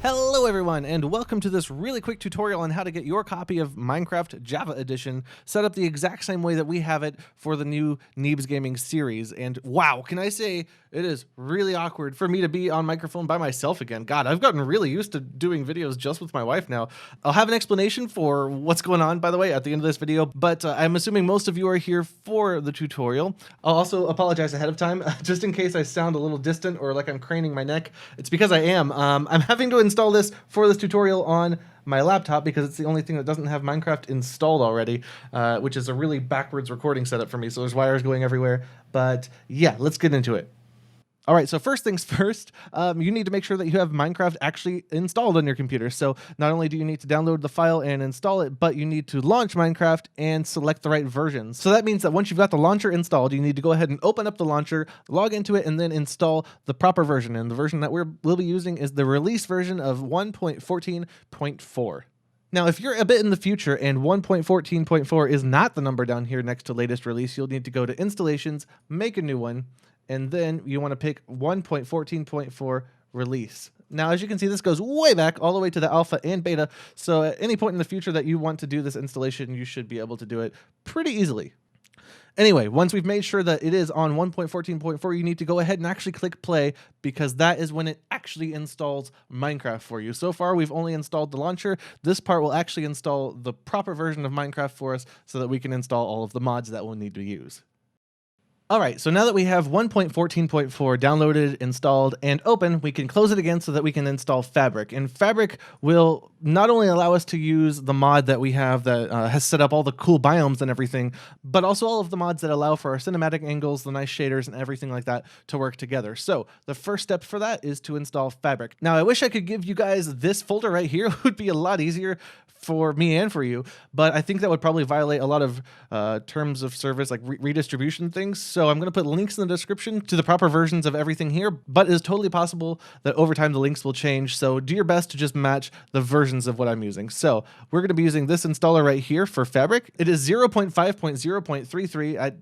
Hello everyone, and welcome to this really quick tutorial on how to get your copy of Minecraft Java Edition set up the exact same way that we have it for the new Neebs Gaming series. And wow, can I say it is really awkward for me to be on microphone by myself again. God, I've gotten really used to doing videos just with my wife now. I'll have an explanation for what's going on, by the way, at the end of this video, but I'm assuming most of you are here for the tutorial. I'll also apologize ahead of time, just in case I sound a little distant or like I'm craning my neck. It's because I am. I'm having to install this for this tutorial on my laptop because it's the only thing that doesn't have Minecraft installed already, which is a really backwards recording setup for me, so there's wires going everywhere. But yeah, let's get into it. All right, so first things first, you need to make sure that you have Minecraft actually installed on your computer. So not only do you need to download the file and install it, but you need to launch Minecraft and select the right versions. So that means that once you've got the launcher installed, you need to go ahead and open up the launcher, log into it, and then install the proper version. And the version that we'll be using is the release version of 1.14.4. Now, if you're a bit in the future and 1.14.4 is not the number down here next to latest release, you'll need to go to installations, make a new one, and then you want to pick 1.14.4 release. Now, as you can see, this goes way back all the way to the alpha and beta. So at any point in the future that you want to do this installation, you should be able to do it pretty easily. Anyway, once we've made sure that it is on 1.14.4, you need to go ahead and actually click play because that is when it actually installs Minecraft for you. So far, we've only installed the launcher. This part will actually install the proper version of Minecraft for us so that we can install all of the mods that we'll need to use. All right, so now that we have 1.14.4 downloaded, installed, and open, we can close it again so that we can install Fabric. And Fabric will not only allow us to use the mod that we have that has set up all the cool biomes and everything, but also all of the mods that allow for our cinematic angles, the nice shaders, and everything like that to work together. So the first step for that is to install Fabric. Now, I wish I could give you guys this folder right here. It would be a lot easier for me and for you, but I think that would probably violate a lot of terms of service, like redistribution things. So I'm going to put links in the description to the proper versions of everything here, but it's totally possible that over time the links will change. So do your best to just match the versions of what I'm using. So we're going to be using this installer right here for Fabric. It is 0.5.0.33. God,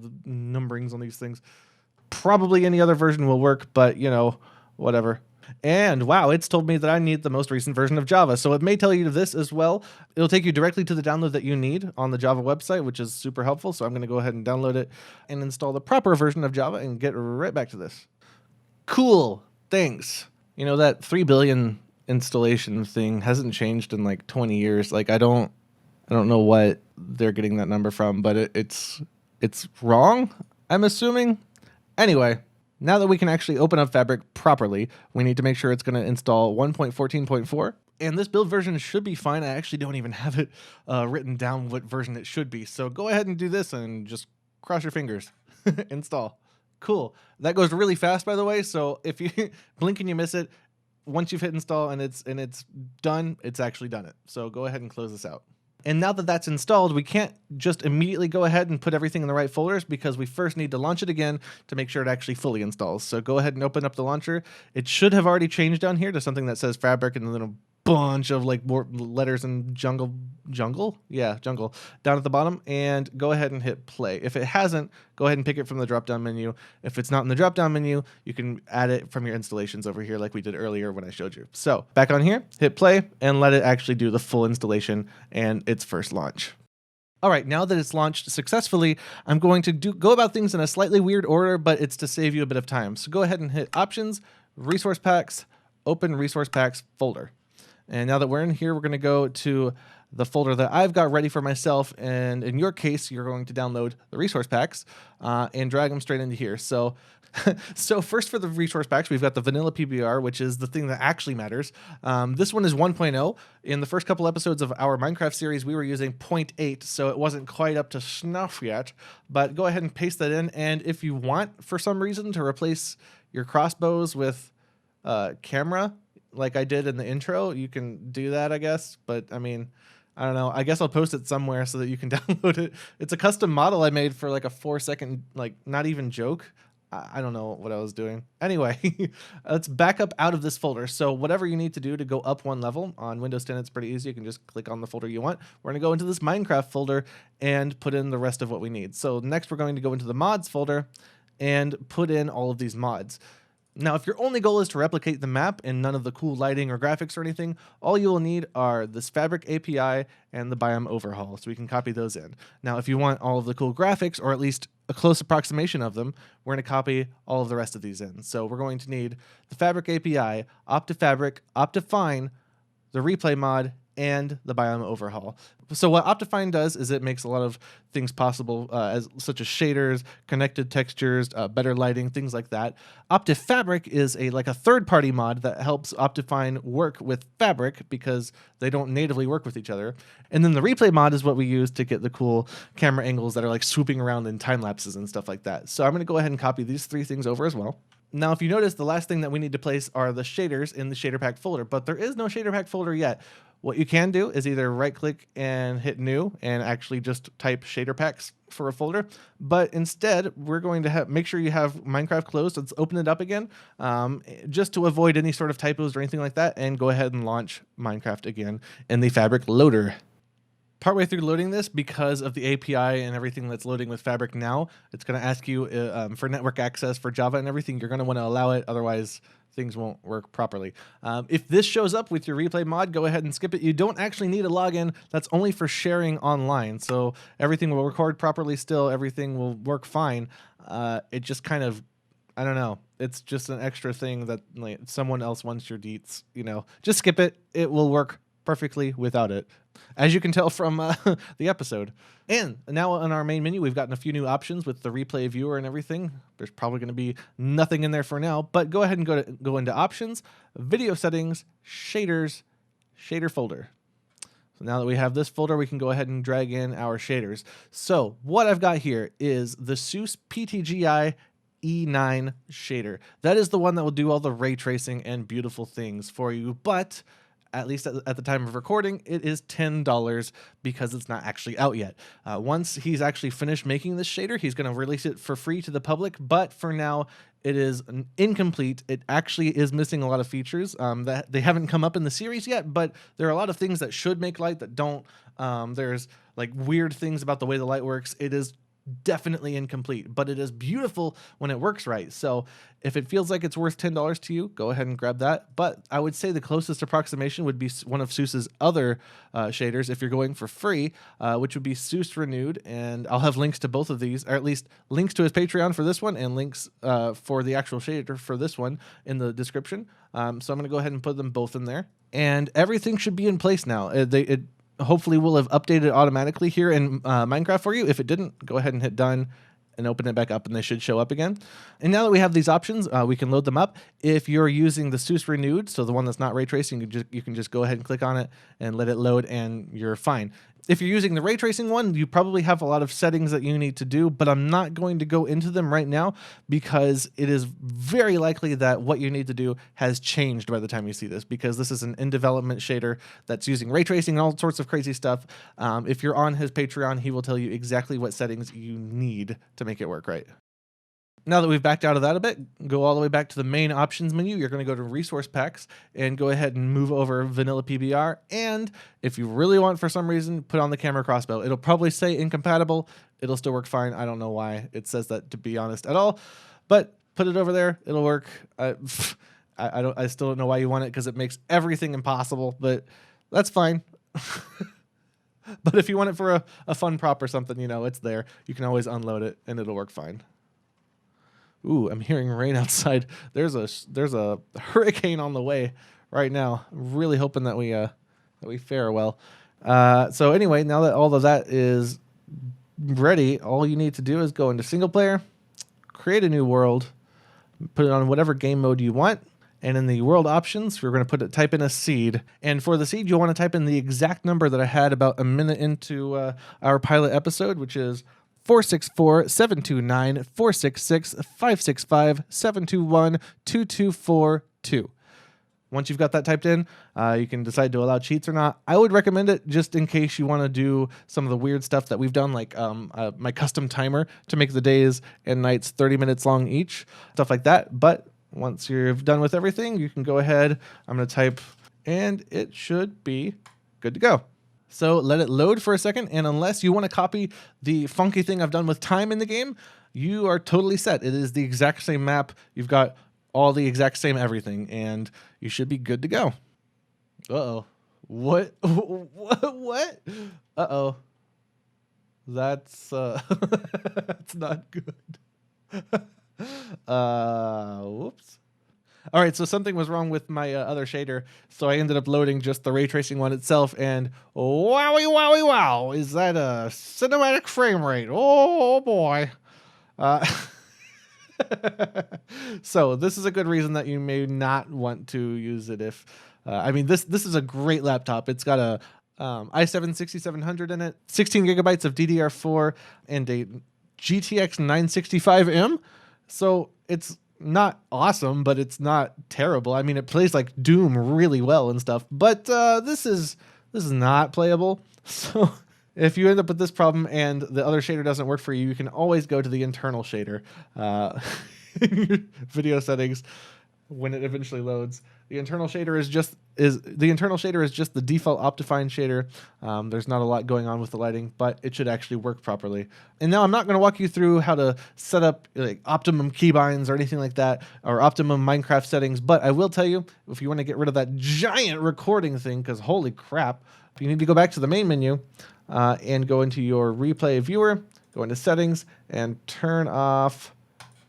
the numberings on these things. Probably any other version will work, but you know, whatever. And wow, it's told me that I need the most recent version of Java. So it may tell you this as well. It'll take you directly to the download that you need on the Java website, which is super helpful. So I'm going to go ahead and download it and install the proper version of Java and get right back to this. Cool. Thanks. You know, that 3 billion installation thing hasn't changed in like 20 years. Like I don't know what they're getting that number from, but it's wrong, I'm assuming. Anyway, now that we can actually open up Fabric properly, we need to make sure it's going to install 1.14.4. And this build version should be fine. I actually don't even have it written down what version it should be. So go ahead and do this and just cross your fingers. Install. Cool. That goes really fast, by the way. So if you blink and you miss it, once you've hit install and it's done, it's actually done it. So go ahead and close this out. And now that that's installed, we can't just immediately go ahead and put everything in the right folders because we first need to launch it again to make sure it actually fully installs. So go ahead and open up the launcher. It should have already changed down here to something that says Fabric and then a bunch of like more letters and jungle down at the bottom, and go ahead and hit play. If it hasn't, go ahead and pick it from the drop down menu. If it's not in the drop down menu, you can add it from your installations over here like we did earlier when I showed you. So back on here, hit play and let it actually do the full installation and its first launch. All right, now that it's launched successfully, I'm going to go about things in a slightly weird order, but it's to save you a bit of time. So go ahead and hit options, resource packs, open resource packs folder. And now that we're in here, we're going to go to the folder that I've got ready for myself. And in your case, you're going to download the resource packs and drag them straight into here. So first for the resource packs, we've got the vanilla PBR, which is the thing that actually matters. This one is 1.0. In the first couple episodes of our Minecraft series, we were using 0.8, so it wasn't quite up to snuff yet. But go ahead and paste that in. And if you want, for some reason, to replace your crossbows with camera, like I did in the intro, you can do that, I guess. But I mean, I don't know. I guess I'll post it somewhere so that you can download it. It's a custom model I made for like a 4-second, like not even joke. I don't know what I was doing. Anyway, let's back up out of this folder. So whatever you need to do to go up one level on Windows 10, it's pretty easy. You can just click on the folder you want. We're going to go into this Minecraft folder and put in the rest of what we need. So next we're going to go into the mods folder and put in all of these mods. Now, if your only goal is to replicate the map and none of the cool lighting or graphics or anything, all you will need are this Fabric API and the biome overhaul, so we can copy those in. Now, if you want all of the cool graphics, or at least a close approximation of them, we're going to copy all of the rest of these in. So we're going to need the Fabric API, OptiFabric, Optifine, the replay mod, and the biome overhaul. So what Optifine does is it makes a lot of things possible, such as shaders, connected textures, better lighting, things like that. OptiFabric is like a third-party mod that helps Optifine work with Fabric because they don't natively work with each other. And then the replay mod is what we use to get the cool camera angles that are like swooping around in time lapses and stuff like that. So I'm going to go ahead and copy these 3 things over as well. Now, if you notice, the last thing that we need to place are the shaders in the shader pack folder, but there is no shader pack folder yet. What you can do is either right click and hit new and actually just type shader packs for a folder. But instead, we're going to make sure you have Minecraft closed. Let's open it up again just to avoid any sort of typos or anything like that, and go ahead and launch Minecraft again in the Fabric loader. Partway through loading this, because of the API and everything that's loading with Fabric now, it's going to ask you for network access for Java and everything. You're going to want to allow it, otherwise things won't work properly. If this shows up with your replay mod, go ahead and skip it. You don't actually need a login. That's only for sharing online. So everything will record properly still. Everything will work fine. It just kind of, I don't know. It's just an extra thing that like, someone else wants your deets. You know, just skip it. It will work perfectly without it, as you can tell from the episode. And now on our main menu, we've gotten a few new options with the replay viewer and everything. There's probably going to be nothing in there for now, but go ahead and go into options, video settings, shaders, shader folder. So now that we have this folder, we can go ahead and drag in our shaders. So what I've got here is the SEUS PTGI E9 shader. That is the one that will do all the ray tracing and beautiful things for you, but at least at the time of recording, it is $10 because it's not actually out yet. Once he's actually finished making this shader, he's going to release it for free to the public, but for now, it is incomplete. It actually is missing a lot of features that they haven't come up in the series yet, but there are a lot of things that should make light that don't. There's like weird things about the way the light works. It is definitely incomplete, but it is beautiful when it works right. So if it feels like it's worth $10 to you, go ahead and grab that. But I would say the closest approximation would be one of SEUS's other shaders if you're going for free, which would be SEUS Renewed. And I'll have links to both of these, or at least links to his Patreon for this one and links for the actual shader for this one in the description. So I'm going to go ahead and put them both in there. And everything should be in place now. It hopefully will have updated automatically here in Minecraft for you. If it didn't, go ahead and hit done and open it back up and they should show up again. And now that we have these options, we can load them up. If you're using the SEUS Renewed, so the one that's not ray tracing, you can just go ahead and click on it and let it load and you're fine. If you're using the ray tracing one, you probably have a lot of settings that you need to do, but I'm not going to go into them right now because it is very likely that what you need to do has changed by the time you see this, because this is an in-development shader that's using ray tracing and all sorts of crazy stuff. If you're on his Patreon, he will tell you exactly what settings you need to make it work right. Now that we've backed out of that a bit, go all the way back to the main options menu. You're going to go to resource packs and go ahead and move over vanilla PBR. And if you really want, for some reason, put on the camera crossbow. It'll probably say incompatible. It'll still work fine. I don't know why it says that, to be honest, at all. But put it over there. It'll work. I still don't know why you want it, because it makes everything impossible. But that's fine. But if you want it for a fun prop or something, you know, it's there. You can always unload it and it'll work fine. Ooh, I'm hearing rain outside. There's a hurricane on the way right now. I'm really hoping that we fare well. So anyway, now that all of that is ready, all you need to do is go into single player, create a new world, put it on whatever game mode you want, and in the world options, we're going to type in a seed. And for the seed, you'll want to type in the exact number that I had about a minute into our pilot episode, which is 464-729-466-565-721-2242. Once you've got that typed in, you can decide to allow cheats or not. I would recommend it just in case you want to do some of the weird stuff that we've done, like my custom timer to make the days and nights 30 minutes long each, stuff like that. But once you're done with everything, you can go ahead. I'm going to type, and it should be good to go. So let it load for a second, and unless you want to copy the funky thing I've done with time in the game, you are totally set. It is the exact same map. You've got all the exact same everything, and you should be good to go. Uh-oh. What? What? Uh-oh. That's that's not good. Whoops. All right, so something was wrong with my other shader, so I ended up loading just the ray tracing one itself, and wowie wowie wow, is that a cinematic frame rate? Oh boy. Uh, so this is a good reason that you may not want to use it if, I mean, this is a great laptop. It's got a i7-6700 in it, 16 gigabytes of DDR4, and a GTX 965M. So it's not awesome, but it's not terrible. I mean, it plays like Doom really well and stuff, but this is not playable. So if you end up with this problem and the other shader doesn't work for you, you can always go to the internal shader in your video settings when it eventually loads. The internal shader is just the default Optifine shader. There's not a lot going on with the lighting, but it should actually work properly. And now I'm not going to walk you through how to set up like optimum keybinds or anything like that, or optimum Minecraft settings, but I will tell you, if you want to get rid of that giant recording thing, because holy crap, you need to go back to the main menu and go into your replay viewer, go into settings, and turn off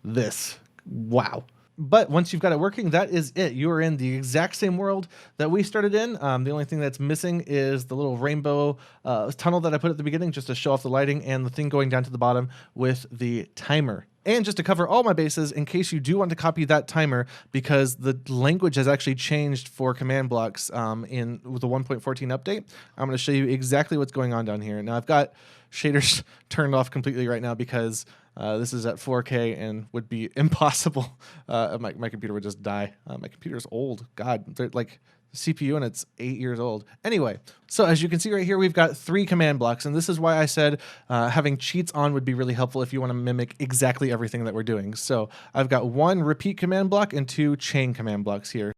this. Wow. But once you've got it working, that is it. You are in the exact same world that we started in. The only thing that's missing is the little rainbow tunnel that I put at the beginning just to show off the lighting, and the thing going down to the bottom with the timer. And just to cover all my bases, in case you do want to copy that timer, because the language has actually changed for command blocks in the 1.14 update, I'm going to show you exactly what's going on down here. Now, I've got shaders turned off completely right now because this is at 4K and would be impossible. My computer would just die. My computer's old. God, they're like the CPU, and it's 8 years old. Anyway, so as you can see right here, we've got 3 command blocks, and this is why I said having cheats on would be really helpful if you want to mimic exactly everything that we're doing. So I've got 1 repeat command block and 2 chain command blocks here.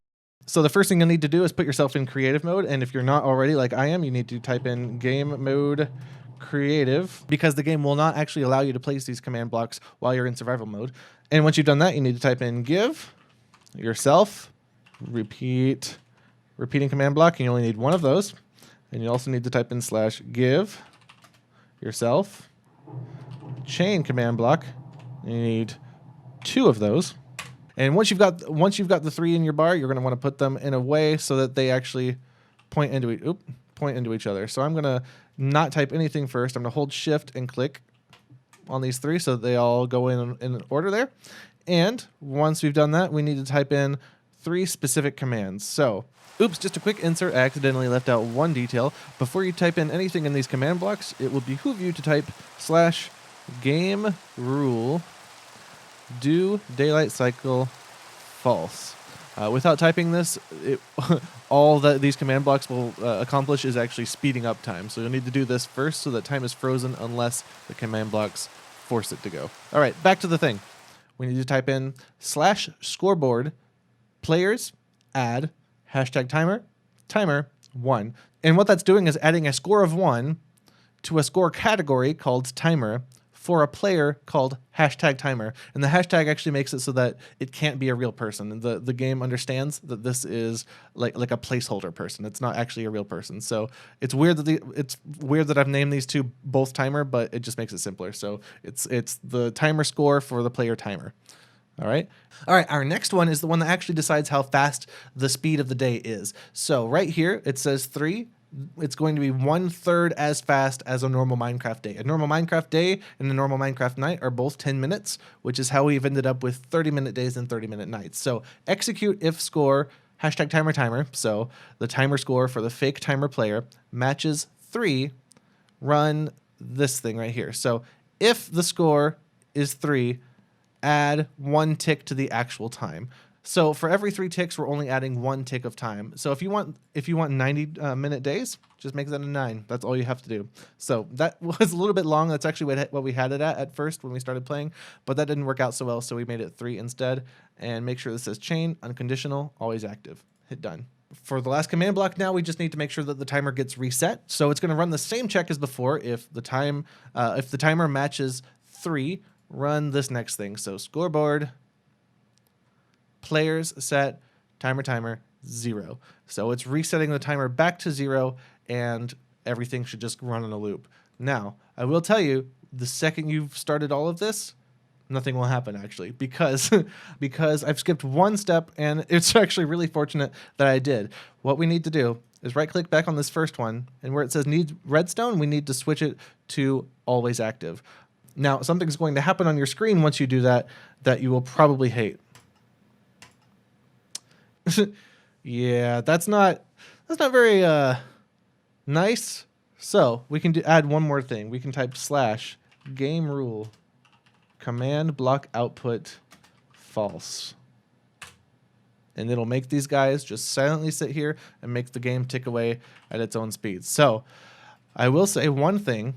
So the first thing you'll need to do is put yourself in creative mode, and if you're not already like I am, you need to type in game mode creative, because the game will not actually allow you to place these command blocks while you're in survival mode. And once you've done that, you need to type in give yourself repeating command block, and you only need 1 of those. And you also need to type in /give yourself chain command block, and you need 2 of those. And once you've got the 3 in your bar, you're going to want to put them in a way so that they actually point into each other. So I'm going to not type anything first. I'm going to hold shift and click on these 3 so that they all go in order there. And once we've done that, we need to type in 3 specific commands. So, oops, just a quick insert. I accidentally left out 1 detail. Before you type in anything in these command blocks, it will behoove you to type /game rule do daylight cycle false. Without typing this, all that these command blocks will accomplish is actually speeding up time. So you'll need to do this first so that time is frozen unless the command blocks force it to go. All right, back to the thing. We need to type in /scoreboard players add #timer 1. And what that's doing is adding a score of 1 to a score category called timer for a player called #timer. And the hashtag actually makes it so that it can't be a real person. And the game understands that this is like a placeholder person. It's not actually a real person. So it's weird that I've named these 2 both timer, but it just makes it simpler. So it's the timer score for the player timer. All right. Our next one is the one that actually decides how fast the speed of the day is. So right here, it says 3. It's going to be 1/3 as fast as a normal Minecraft day. A normal Minecraft day and a normal Minecraft night are both 10 minutes, which is how we've ended up with 30-minute days and 30-minute nights. So execute if score #timer. So the timer score for the fake timer player matches 3. Run this thing right here. So if the score is 3, add 1 tick to the actual time. So for every 3 ticks, we're only adding 1 tick of time. So if you want 90-minute days, just make that a 9. That's all you have to do. So that was a little bit long. That's actually what we had it at first when we started playing, but that didn't work out so well, so we made it 3 instead. And make sure this says chain, unconditional, always active. Hit done. For the last command block now, we just need to make sure that the timer gets reset. So it's going to run the same check as before. If the timer matches 3, run this next thing. So scoreboard players set, timer 0. So it's resetting the timer back to 0, and everything should just run in a loop. Now, I will tell you, the second you've started all of this, nothing will happen actually, because I've skipped one step, and it's actually really fortunate that I did. What we need to do is right click back on this first one, and where it says need redstone, we need to switch it to always active. Now, something's going to happen on your screen once you do that you will probably hate. Yeah, that's not very nice. So we can add one more thing. We can type / game rule command block output false. And it'll make these guys just silently sit here and make the game tick away at its own speed. So I will say one thing.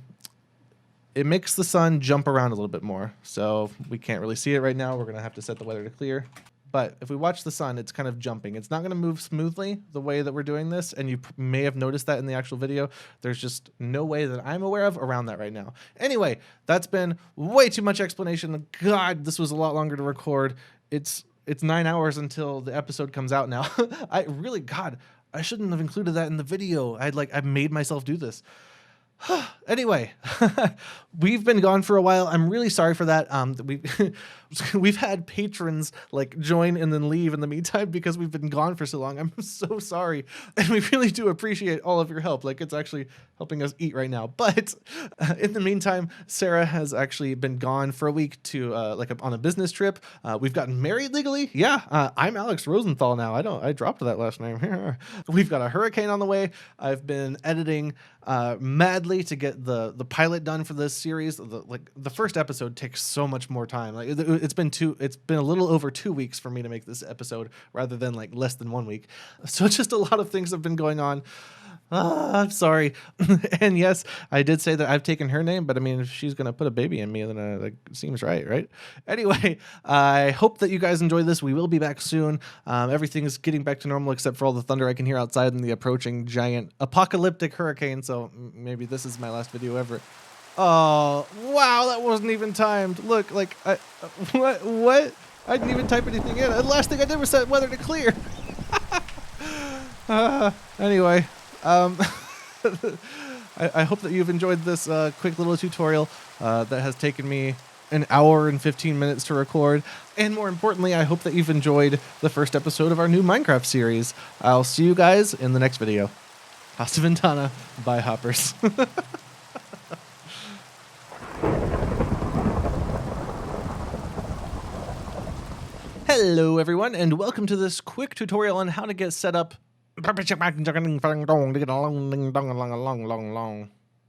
It makes the sun jump around a little bit more. So we can't really see it right now. We're going to have to set the weather to clear. But if we watch the sun, it's kind of jumping. It's not going to move smoothly the way that we're doing this, and you may have noticed that in the actual video. There's just no way that I'm aware of around that right now. Anyway, that's been way too much explanation. God, this was a lot longer to record. It's 9 hours until the episode comes out now. I shouldn't have included that in the video. I made myself do this. Anyway, we've been gone for a while. I'm really sorry for that. We've had patrons join and then leave in the meantime because we've been gone for so long. I'm so sorry, and we really do appreciate all of your help. It's actually helping us eat right now. But in the meantime, Sarah has actually been gone for a week to on a business trip. We've gotten married legally. Yeah, I'm Alex Rosenthal now. I dropped that last name. We've got a hurricane on the way. I've been editing madly to get the pilot done for this series. The first episode takes so much more time. It's been a little over 2 weeks for me to make this episode rather than less than 1 week. So just a lot of things have been going on. I'm sorry. And yes, I did say that I've taken her name, but I mean, if she's going to put a baby in me, then it seems right? Anyway, I hope that you guys enjoyed this. We will be back soon. Everything is getting back to normal except for all the thunder I can hear outside and the approaching giant apocalyptic hurricane. So maybe this is my last video ever. Oh, wow, that wasn't even timed. Look, what? I didn't even type anything in. The last thing I did was set weather to clear. Anyway, I hope that you've enjoyed this quick little tutorial that has taken me an hour and 15 minutes to record. And more importantly, I hope that you've enjoyed the first episode of our new Minecraft series. I'll see you guys in the next video. Hasta Ventana. Bye, hoppers. Hello everyone, and welcome to this quick tutorial on how to get set up